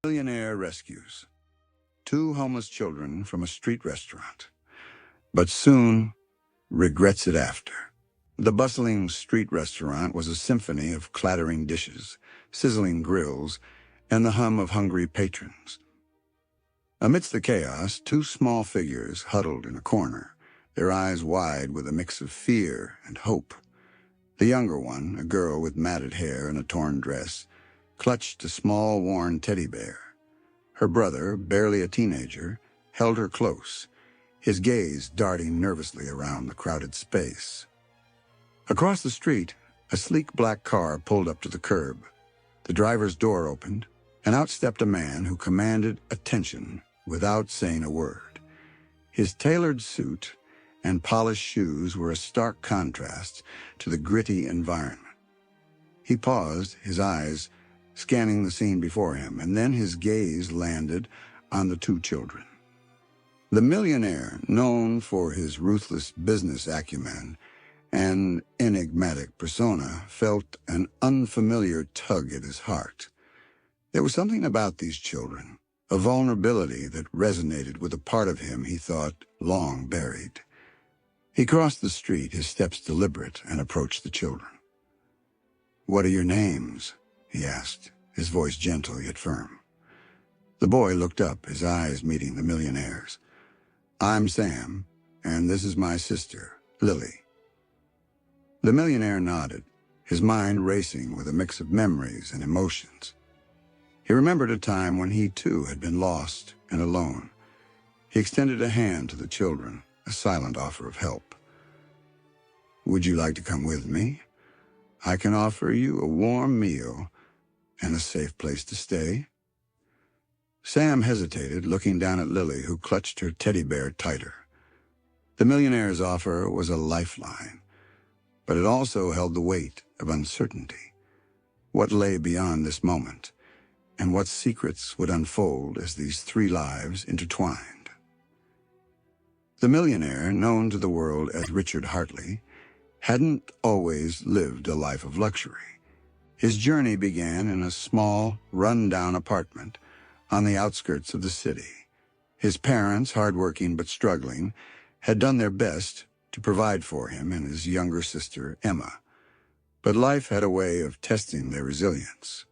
Millionaire rescues two homeless children from a street restaurant, but soon regrets it after. The bustling street restaurant was a symphony of clattering dishes, sizzling grills, and the hum of hungry patrons. Amidst the chaos, two small figures huddled in a corner, their eyes wide with a mix of fear and hope. The younger one, a girl with matted hair and a torn dress, clutched a small, worn teddy bear. Her brother, barely a teenager, held her close, his gaze darting nervously around the crowded space. Across the street, a sleek black car pulled up to the curb. The driver's door opened, and out stepped a man who commanded attention without saying a word. His tailored suit and polished shoes were a stark contrast to the gritty environment. He paused, his eyes scanning the scene before him, and then his gaze landed on the two children. The millionaire, known for his ruthless business acumen and enigmatic persona, felt an unfamiliar tug at his heart. There was something about these children, a vulnerability that resonated with a part of him he thought long buried. He crossed the street, his steps deliberate, and approached the children. "What are your names?" he asked, his voice gentle yet firm. The boy looked up, his eyes meeting the millionaire's. "I'm Sam, and this is my sister, Lily." The millionaire nodded, his mind racing with a mix of memories and emotions. He remembered a time when he too had been lost and alone. He extended a hand to the children, a silent offer of help. "Would you like to come with me? I can offer you a warm meal and a safe place to stay." Sam hesitated, looking down at Lily, who clutched her teddy bear tighter. The millionaire's offer was a lifeline, but it also held the weight of uncertainty. What lay beyond this moment, and what secrets would unfold as these three lives intertwined? The millionaire, known to the world as Richard Hartley, hadn't always lived a life of luxury. His journey began in a small, run-down apartment on the outskirts of the city. His parents, hardworking but struggling, had done their best to provide for him and his younger sister, Emma. But life had a way of testing their resilience.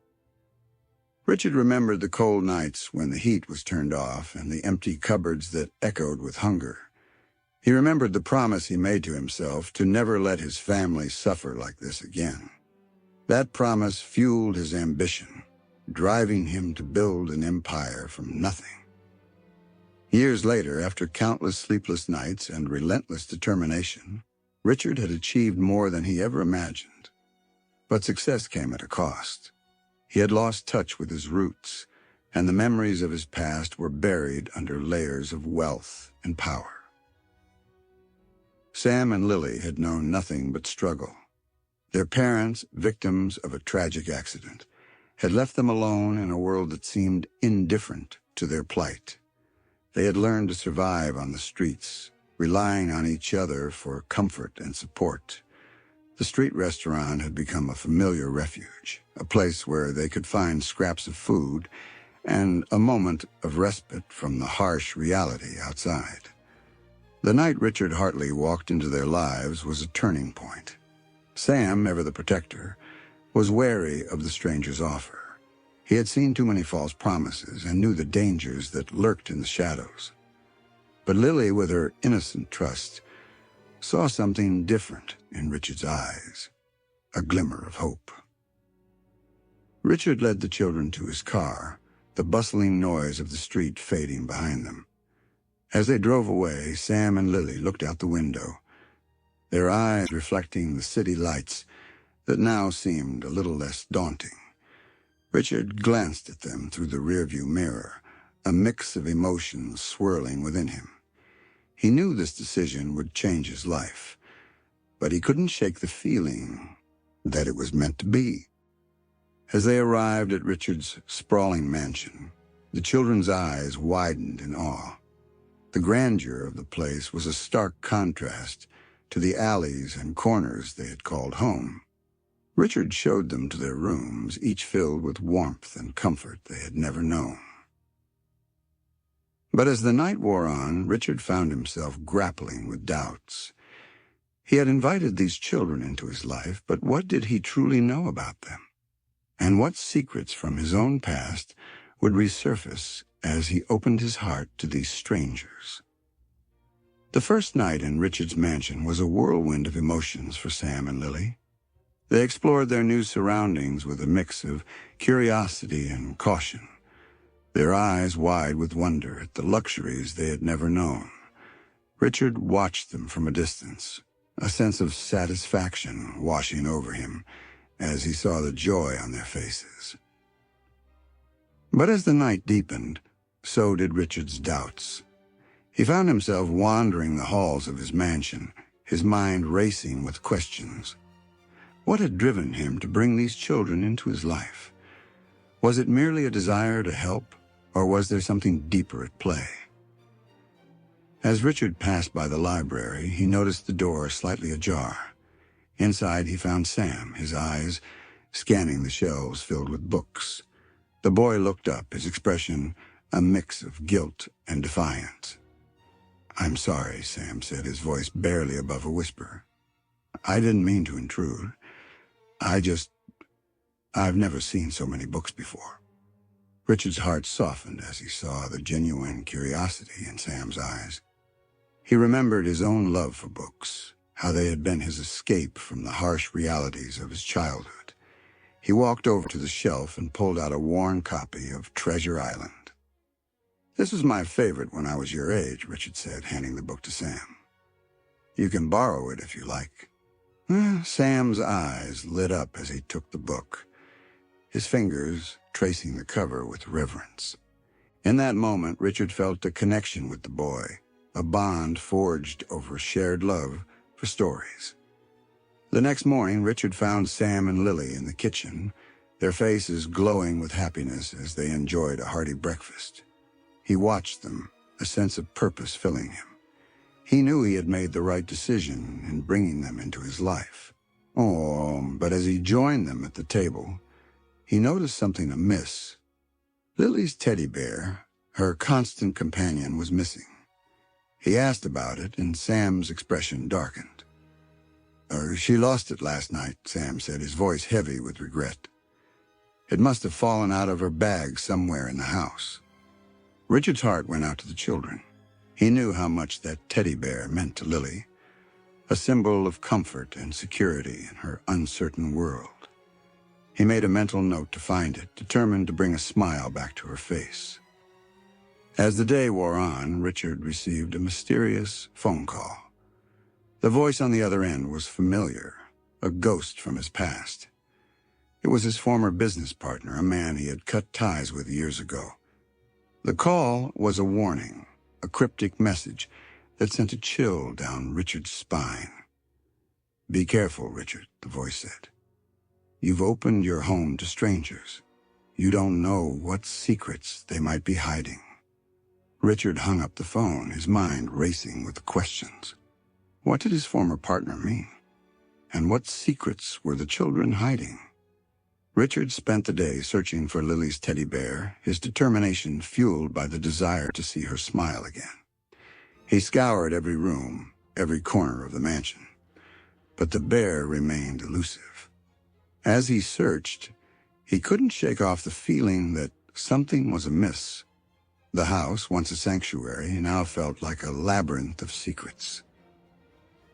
Richard remembered the cold nights when the heat was turned off and the empty cupboards that echoed with hunger. He remembered the promise he made to himself to never let his family suffer like this again. That promise fueled his ambition, driving him to build an empire from nothing. Years later, after countless sleepless nights and relentless determination, Richard had achieved more than he ever imagined. But success came at a cost. He had lost touch with his roots, and the memories of his past were buried under layers of wealth and power. Sam and Lily had known nothing but struggle. Their parents, victims of a tragic accident, had left them alone in a world that seemed indifferent to their plight. They had learned to survive on the streets, relying on each other for comfort and support. The street restaurant had become a familiar refuge, a place where they could find scraps of food and a moment of respite from the harsh reality outside. The night Richard Hartley walked into their lives was a turning point. Sam, ever the protector, was wary of the stranger's offer. He had seen too many false promises and knew the dangers that lurked in the shadows. But Lily, with her innocent trust, saw something different in Richard's eyes, a glimmer of hope. Richard led the children to his car, the bustling noise of the street fading behind them. As they drove away, Sam and Lily looked out the window, their eyes reflecting the city lights that now seemed a little less daunting. Richard glanced at them through the rearview mirror, a mix of emotions swirling within him. He knew this decision would change his life, but he couldn't shake the feeling that it was meant to be. As they arrived at Richard's sprawling mansion, the children's eyes widened in awe. The grandeur of the place was a stark contrast to the alleys and corners they had called home. Richard showed them to their rooms, each filled with warmth and comfort they had never known. But as the night wore on, Richard found himself grappling with doubts. He had invited these children into his life, but what did he truly know about them? And what secrets from his own past would resurface as he opened his heart to these strangers? The first night in Richard's mansion was a whirlwind of emotions for Sam and Lily. They explored their new surroundings with a mix of curiosity and caution, their eyes wide with wonder at the luxuries they had never known. Richard watched them from a distance, a sense of satisfaction washing over him as he saw the joy on their faces. But as the night deepened, so did Richard's doubts. He found himself wandering the halls of his mansion, his mind racing with questions. What had driven him to bring these children into his life? Was it merely a desire to help, or was there something deeper at play? As Richard passed by the library, he noticed the door slightly ajar. Inside, he found Sam, his eyes scanning the shelves filled with books. The boy looked up, his expression a mix of guilt and defiance. "I'm sorry," Sam said, his voice barely above a whisper. "I didn't mean to intrude. I've never seen so many books before." Richard's heart softened as he saw the genuine curiosity in Sam's eyes. He remembered his own love for books, how they had been his escape from the harsh realities of his childhood. He walked over to the shelf and pulled out a worn copy of Treasure Island. "This was my favorite when I was your age," Richard said, handing the book to Sam. "You can borrow it if you like." Sam's eyes lit up as he took the book, his fingers tracing the cover with reverence. In that moment, Richard felt a connection with the boy, a bond forged over shared love for stories. The next morning, Richard found Sam and Lily in the kitchen, their faces glowing with happiness as they enjoyed a hearty breakfast. He watched them, a sense of purpose filling him. He knew he had made the right decision in bringing them into his life. But as he joined them at the table, he noticed something amiss. Lily's teddy bear, her constant companion, was missing. He asked about it, and Sam's expression darkened. "She lost it last night," Sam said, his voice heavy with regret. "It must have fallen out of her bag somewhere in the house." Richard's heart went out to the children. He knew how much that teddy bear meant to Lily, a symbol of comfort and security in her uncertain world. He made a mental note to find it, determined to bring a smile back to her face. As the day wore on, Richard received a mysterious phone call. The voice on the other end was familiar, a ghost from his past. It was his former business partner, a man he had cut ties with years ago. The call was a warning, a cryptic message that sent a chill down Richard's spine. "Be careful, Richard," the voice said. "You've opened your home to strangers. You don't know what secrets they might be hiding." Richard hung up the phone, his mind racing with questions. What did his former partner mean? And what secrets were the children hiding? Richard spent the day searching for Lily's teddy bear, his determination fueled by the desire to see her smile again. He scoured every room, every corner of the mansion, but the bear remained elusive. As he searched, he couldn't shake off the feeling that something was amiss. The house, once a sanctuary, now felt like a labyrinth of secrets.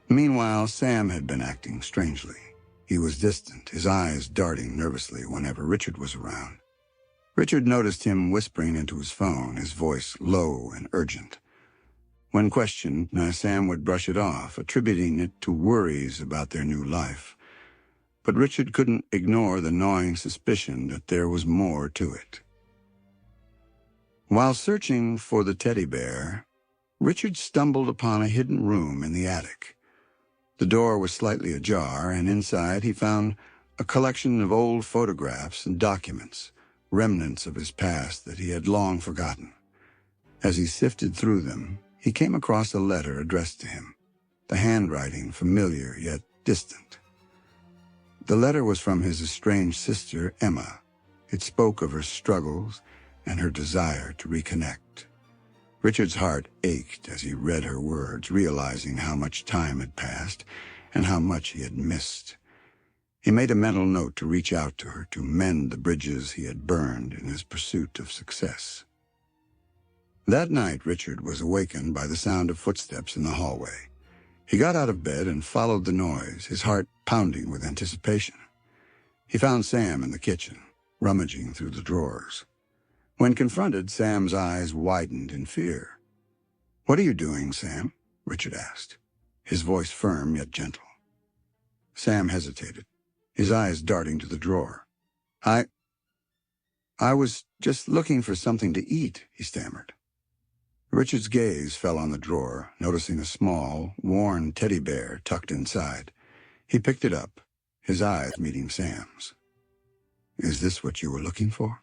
Meanwhile, Sam had been acting strangely. He was distant, his eyes darting nervously whenever Richard was around. Richard noticed him whispering into his phone, his voice low and urgent. When questioned, Sam would brush it off, attributing it to worries about their new life. But Richard couldn't ignore the gnawing suspicion that there was more to it. While searching for the teddy bear, Richard stumbled upon a hidden room in the attic. The door was slightly ajar, and inside he found a collection of old photographs and documents, remnants of his past that he had long forgotten. As he sifted through them, he came across a letter addressed to him, the handwriting familiar yet distant. The letter was from his estranged sister, Emma. It spoke of her struggles and her desire to reconnect. Richard's heart ached as he read her words, realizing how much time had passed and how much he had missed. He made a mental note to reach out to her, to mend the bridges he had burned in his pursuit of success. That night, Richard was awakened by the sound of footsteps in the hallway. He got out of bed and followed the noise, his heart pounding with anticipation. He found Sam in the kitchen, rummaging through the drawers. When confronted, Sam's eyes widened in fear. "What are you doing, Sam?" Richard asked, his voice firm yet gentle. Sam hesitated, his eyes darting to the drawer. I was just looking for something to eat," he stammered. Richard's gaze fell on the drawer, noticing a small, worn teddy bear tucked inside. He picked it up, his eyes meeting Sam's. "Is this what you were looking for?"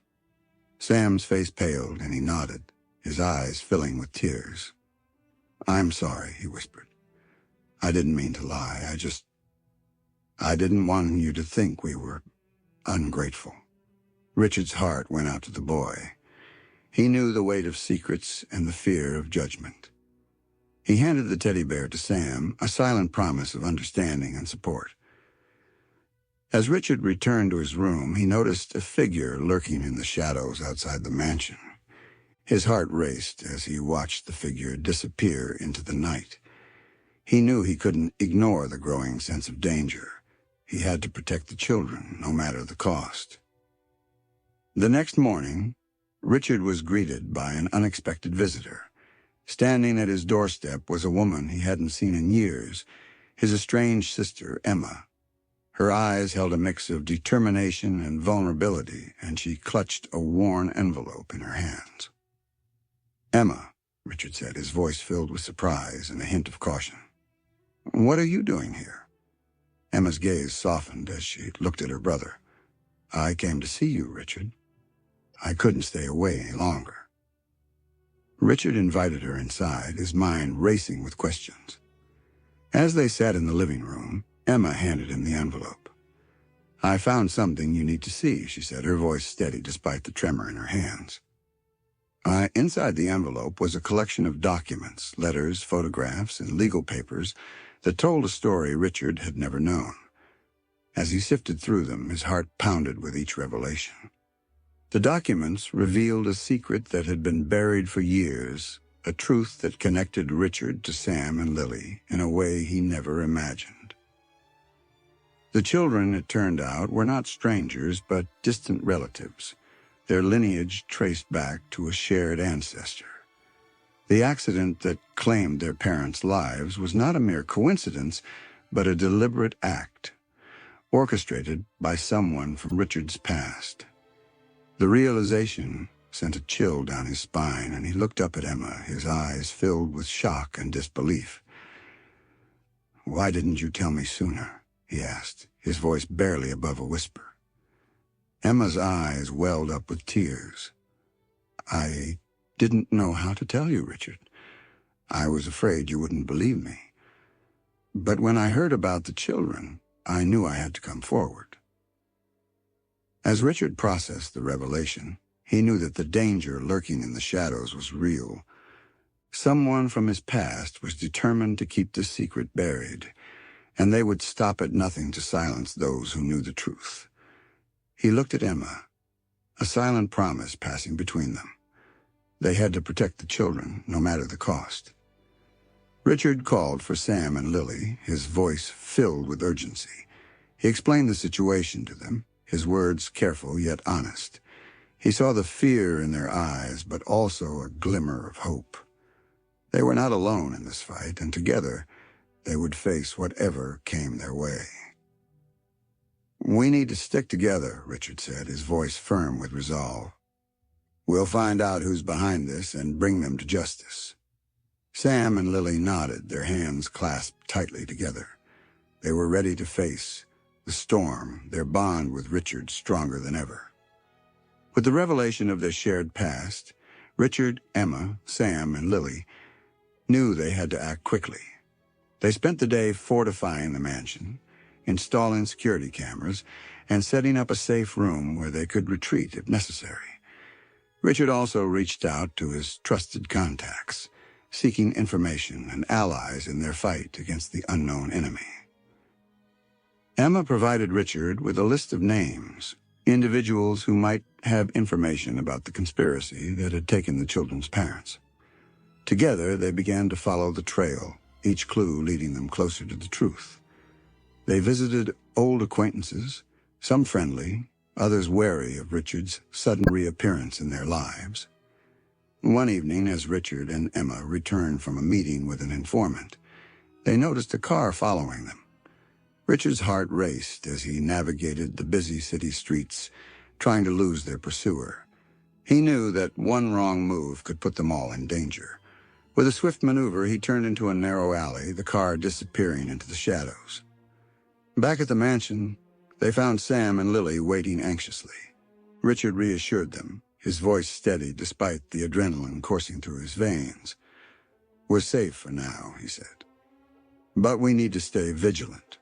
Sam's face paled and he nodded, his eyes filling with tears. "I'm sorry," he whispered. "I didn't mean to lie. I didn't want you to think we were ungrateful." Richard's heart went out to the boy. He knew the weight of secrets and the fear of judgment. He handed the teddy bear to Sam, a silent promise of understanding and support. As Richard returned to his room, he noticed a figure lurking in the shadows outside the mansion. His heart raced as he watched the figure disappear into the night. He knew he couldn't ignore the growing sense of danger. He had to protect the children, no matter the cost. The next morning, Richard was greeted by an unexpected visitor. Standing at his doorstep was a woman he hadn't seen in years, his estranged sister, Emma. Her eyes held a mix of determination and vulnerability, and she clutched a worn envelope in her hands. "Emma," Richard said, his voice filled with surprise and a hint of caution. "What are you doing here?" Emma's gaze softened as she looked at her brother. "I came to see you, Richard. I couldn't stay away any longer." Richard invited her inside, his mind racing with questions. As they sat in the living room, Emma handed him the envelope. "I found something you need to see," she said, her voice steady despite the tremor in her hands. Inside the envelope was a collection of documents, letters, photographs, and legal papers that told a story Richard had never known. As he sifted through them, his heart pounded with each revelation. The documents revealed a secret that had been buried for years, a truth that connected Richard to Sam and Lily in a way he never imagined. The children, it turned out, were not strangers, but distant relatives, their lineage traced back to a shared ancestor. The accident that claimed their parents' lives was not a mere coincidence, but a deliberate act, orchestrated by someone from Richard's past. The realization sent a chill down his spine, and he looked up at Emma, his eyes filled with shock and disbelief. "Why didn't you tell me sooner?" he asked, his voice barely above a whisper. Emma's eyes welled up with tears. "I didn't know how to tell you, Richard. I was afraid you wouldn't believe me. But when I heard about the children, I knew I had to come forward." As Richard processed the revelation, he knew that the danger lurking in the shadows was real. Someone from his past was determined to keep the secret buried, and they would stop at nothing to silence those who knew the truth. He looked at Emma, a silent promise passing between them. They had to protect the children, no matter the cost. Richard called for Sam and Lily, his voice filled with urgency. He explained the situation to them, his words careful yet honest. He saw the fear in their eyes, but also a glimmer of hope. They were not alone in this fight, and together they would face whatever came their way. "We need to stick together," Richard said, his voice firm with resolve. "We'll find out who's behind this and bring them to justice." Sam and Lily nodded, their hands clasped tightly together. They were ready to face the storm, their bond with Richard stronger than ever. With the revelation of their shared past, Richard, Emma, Sam, and Lily knew they had to act quickly. They spent the day fortifying the mansion, installing security cameras, and setting up a safe room where they could retreat if necessary. Richard also reached out to his trusted contacts, seeking information and allies in their fight against the unknown enemy. Emma provided Richard with a list of names, individuals who might have information about the conspiracy that had taken the children's parents. Together, they began to follow the trail, each clue leading them closer to the truth. They visited old acquaintances, some friendly, others wary of Richard's sudden reappearance in their lives. One evening, as Richard and Emma returned from a meeting with an informant, they noticed a car following them. Richard's heart raced as he navigated the busy city streets, trying to lose their pursuer. He knew that one wrong move could put them all in danger. With a swift maneuver, he turned into a narrow alley, the car disappearing into the shadows. Back at the mansion, they found Sam and Lily waiting anxiously. Richard reassured them, his voice steady despite the adrenaline coursing through his veins. "We're safe for now," he said. "But we need to stay vigilant."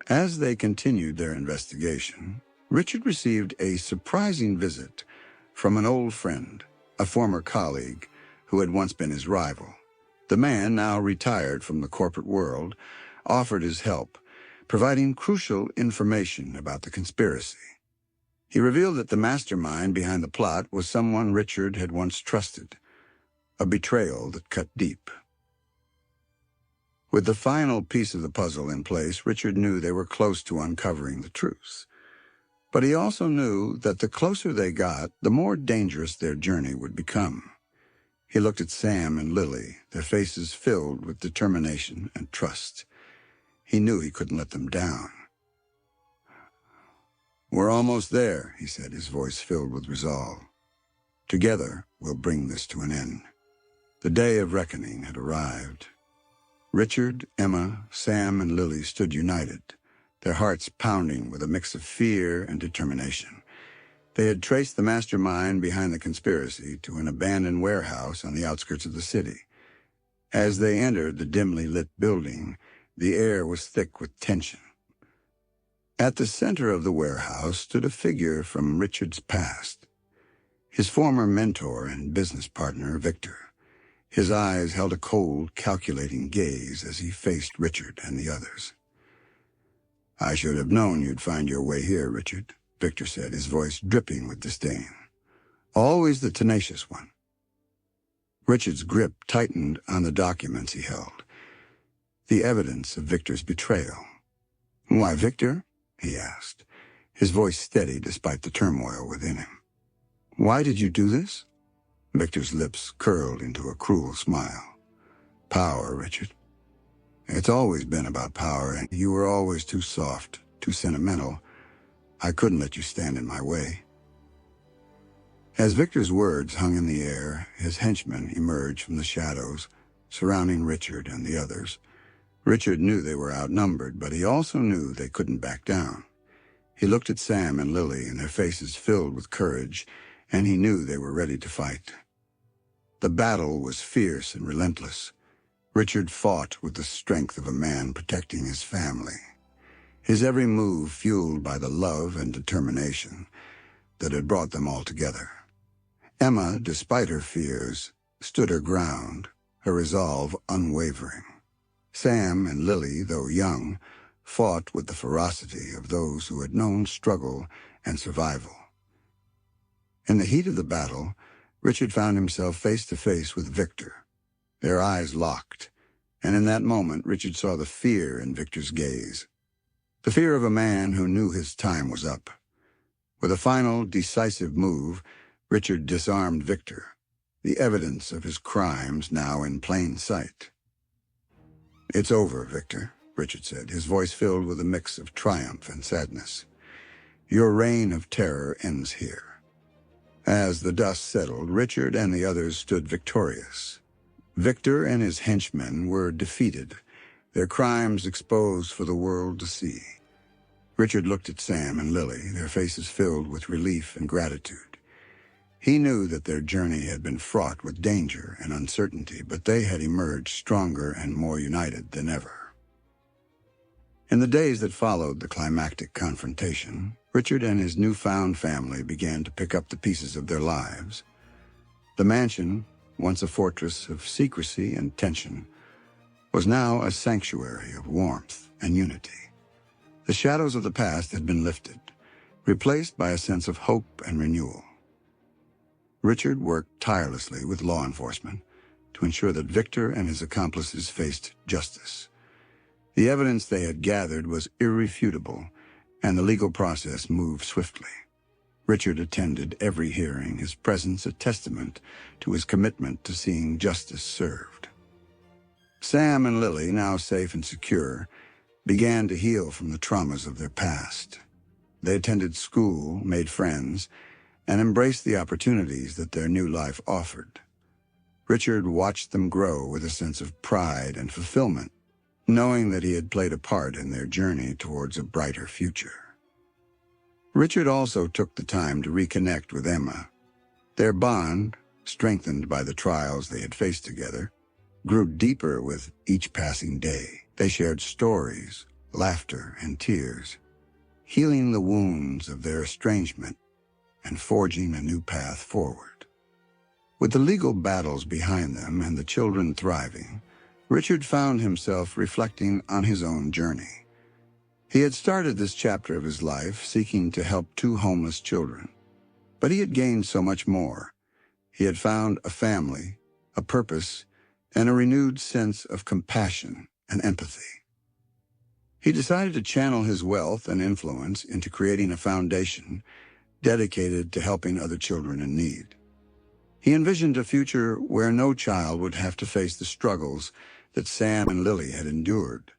As they continued their investigation, Richard received a surprising visit from an old friend, a former colleague who had once been his rival. The man, now retired from the corporate world, offered his help, providing crucial information about the conspiracy. He revealed that the mastermind behind the plot was someone Richard had once trusted, a betrayal that cut deep. With the final piece of the puzzle in place, Richard knew they were close to uncovering the truth. But he also knew that the closer they got, the more dangerous their journey would become. He looked at Sam and Lily, their faces filled with determination and trust. He knew he couldn't let them down. "We're almost there," he said, his voice filled with resolve. "Together, we'll bring this to an end." The day of reckoning had arrived. Richard, Emma, Sam, and Lily stood united, their hearts pounding with a mix of fear and determination. They had traced the mastermind behind the conspiracy to an abandoned warehouse on the outskirts of the city. As they entered the dimly lit building, the air was thick with tension. At the center of the warehouse stood a figure from Richard's past, his former mentor and business partner, Victor. His eyes held a cold, calculating gaze as he faced Richard and the others. "I should have known you'd find your way here, Richard," Victor said, his voice dripping with disdain. "Always the tenacious one." Richard's grip tightened on the documents he held, the evidence of Victor's betrayal. "Why, Victor?" he asked, his voice steady despite the turmoil within him. "Why did you do this?" Victor's lips curled into a cruel smile. "Power, Richard. It's always been about power, and you were always too soft, too sentimental. I couldn't let you stand in my way." As Victor's words hung in the air, his henchmen emerged from the shadows, surrounding Richard and the others. Richard knew they were outnumbered, but he also knew they couldn't back down. He looked at Sam and Lily, and their faces filled with courage, and he knew they were ready to fight. The battle was fierce and relentless. Richard fought with the strength of a man protecting his family, his every move fueled by the love and determination that had brought them all together. Emma, despite her fears, stood her ground, her resolve unwavering. Sam and Lily, though young, fought with the ferocity of those who had known struggle and survival. In the heat of the battle, Richard found himself face to face with Victor. Their eyes locked, and in that moment Richard saw the fear in Victor's gaze. The fear of a man who knew his time was up. With a final, decisive move, Richard disarmed Victor, the evidence of his crimes now in plain sight. "It's over, Victor," Richard said, his voice filled with a mix of triumph and sadness. "Your reign of terror ends here." As the dust settled, Richard and the others stood victorious. Victor and his henchmen were defeated, their crimes exposed for the world to see. Richard looked at Sam and Lily, their faces filled with relief and gratitude. He knew that their journey had been fraught with danger and uncertainty, but they had emerged stronger and more united than ever. In the days that followed the climactic confrontation, Richard and his newfound family began to pick up the pieces of their lives. The mansion, once a fortress of secrecy and tension, was now a sanctuary of warmth and unity. The shadows of the past had been lifted, replaced by a sense of hope and renewal. Richard worked tirelessly with law enforcement to ensure that Victor and his accomplices faced justice. The evidence they had gathered was irrefutable, and the legal process moved swiftly. Richard attended every hearing, his presence a testament to his commitment to seeing justice served. Sam and Lily, now safe and secure, began to heal from the traumas of their past. They attended school, made friends, and embraced the opportunities that their new life offered. Richard watched them grow with a sense of pride and fulfillment, knowing that he had played a part in their journey towards a brighter future. Richard also took the time to reconnect with Emma. Their bond, strengthened by the trials they had faced together, grew deeper with each passing day. They shared stories, laughter, and tears, healing the wounds of their estrangement and forging a new path forward. With the legal battles behind them and the children thriving, Richard found himself reflecting on his own journey. He had started this chapter of his life seeking to help 2 homeless children, but he had gained so much more. He had found a family, a purpose, and a renewed sense of compassion and empathy. He decided to channel his wealth and influence into creating a foundation dedicated to helping other children in need. He envisioned a future where no child would have to face the struggles that Sam and Lily had endured,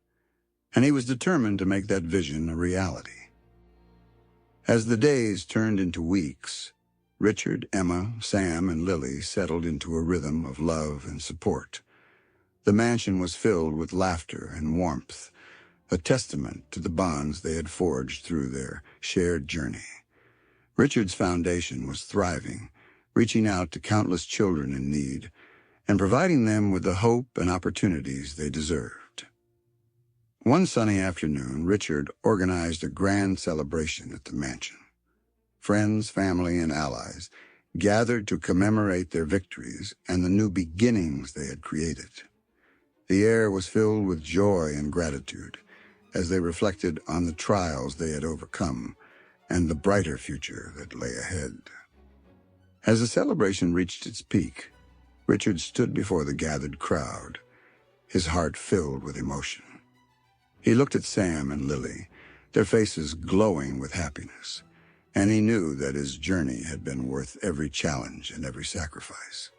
and he was determined to make that vision a reality. As the days turned into weeks, Richard, Emma, Sam, and Lily settled into a rhythm of love and support. The mansion was filled with laughter and warmth, a testament to the bonds they had forged through their shared journey. Richard's foundation was thriving, reaching out to countless children in need and providing them with the hope and opportunities they deserved. One sunny afternoon, Richard organized a grand celebration at the mansion. Friends, family, and allies gathered to commemorate their victories and the new beginnings they had created. The air was filled with joy and gratitude as they reflected on the trials they had overcome and the brighter future that lay ahead. As the celebration reached its peak, Richard stood before the gathered crowd, his heart filled with emotion. He looked at Sam and Lily, their faces glowing with happiness, and he knew that his journey had been worth every challenge and every sacrifice.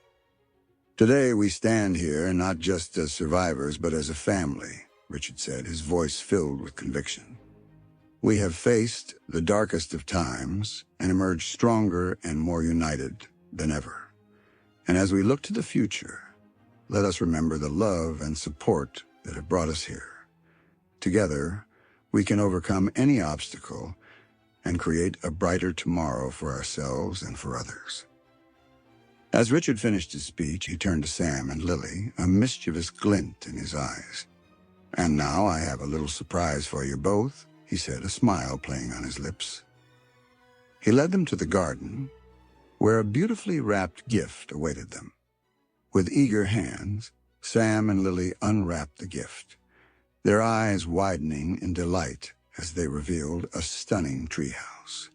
Today we stand here not just as survivors, but as a family, Richard said, his voice filled with conviction. We have faced the darkest of times and emerged stronger and more united than ever. And as we look to the future, let us remember the love and support that have brought us here. Together, we can overcome any obstacle and create a brighter tomorrow for ourselves and for others. As Richard finished his speech, he turned to Sam and Lily, a mischievous glint in his eyes. "And now I have a little surprise for you both," he said, a smile playing on his lips. He led them to the garden, where a beautifully wrapped gift awaited them. With eager hands, Sam and Lily unwrapped the gift, their eyes widening in delight as they revealed a stunning treehouse,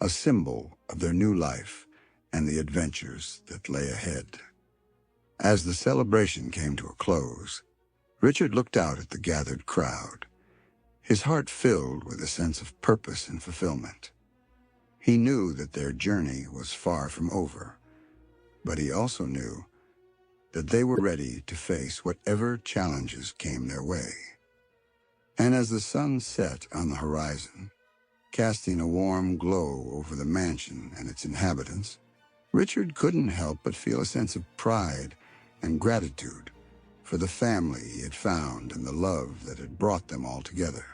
a symbol of their new life and the adventures that lay ahead. As the celebration came to a close, Richard looked out at the gathered crowd, his heart filled with a sense of purpose and fulfillment. He knew that their journey was far from over, but he also knew that they were ready to face whatever challenges came their way. And as the sun set on the horizon, casting a warm glow over the mansion and its inhabitants, Richard couldn't help but feel a sense of pride and gratitude for the family he had found and the love that had brought them all together.